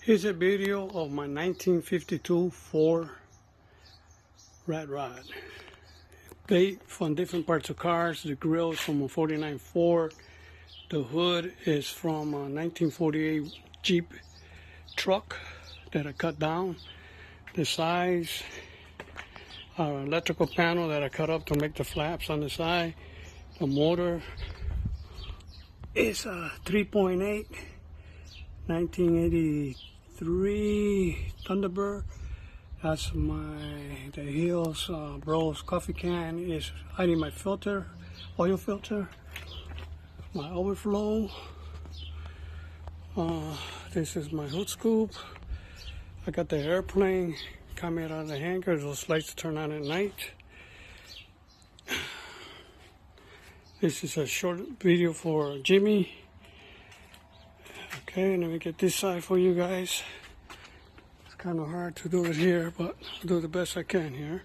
Here's a video of my 1952 Ford Rat Rod. They from different parts of cars. The grill is from a 49 Ford. The hood is from a 1948 Jeep truck that I cut down. The size, electrical panel that I cut up to make the flaps on the side. The motor is a 3.8 1983 Thunderbird. That's the Hills Bros coffee can is hiding my filter, oil filter, my overflow. This is my hood scoop. I got the airplane coming out of the hanger. Those lights turn on at night. This is a short video for Jimmy. Okay, let me get this side for you guys. It's kind of hard to do it here, but I'll do the best I can here.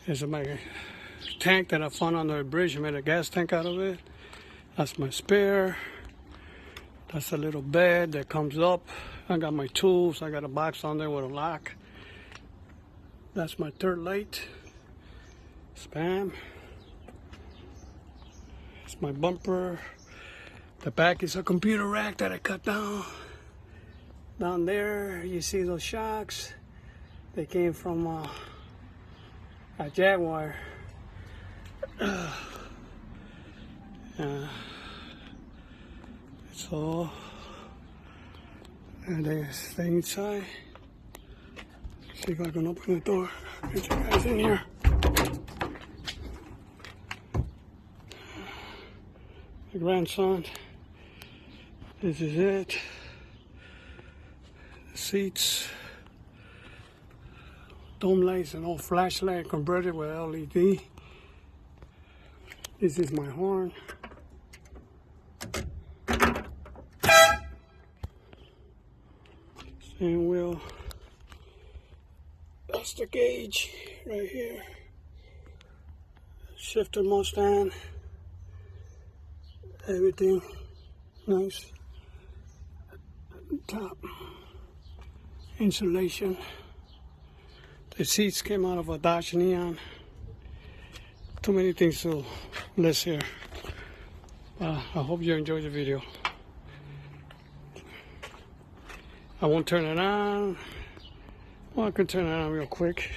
Here's my tank that I found under the bridge. I made a gas tank out of it. That's my spare. That's a little bed that comes up. I got my tools. I got a box on there with a lock. That's my third light. Spam. It's my bumper. The back is a computer rack that I cut down. Down there, you see those shocks. They came from a Jaguar. So, and they stay inside. See if I can open the door. Get you guys in here. My grandson. This is it. The seats. Dome lights and old flashlight converted with LED. This is my horn. Steering wheel. That's the gauge right here. Shifter Mustang. Everything nice. Top insulation. The seats came out of a Dodge Neon. Too many things to list here. I hope you enjoyed the video. I won't turn it on. Well, I could turn it on real quick.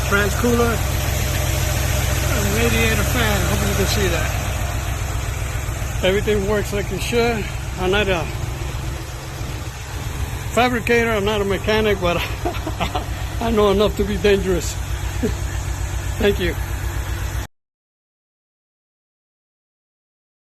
Trans cooler, radiator fan. Hope you can see that. Everything works like it should. I'm not a fabricator. I'm not a mechanic, but I know enough to be dangerous. Thank you.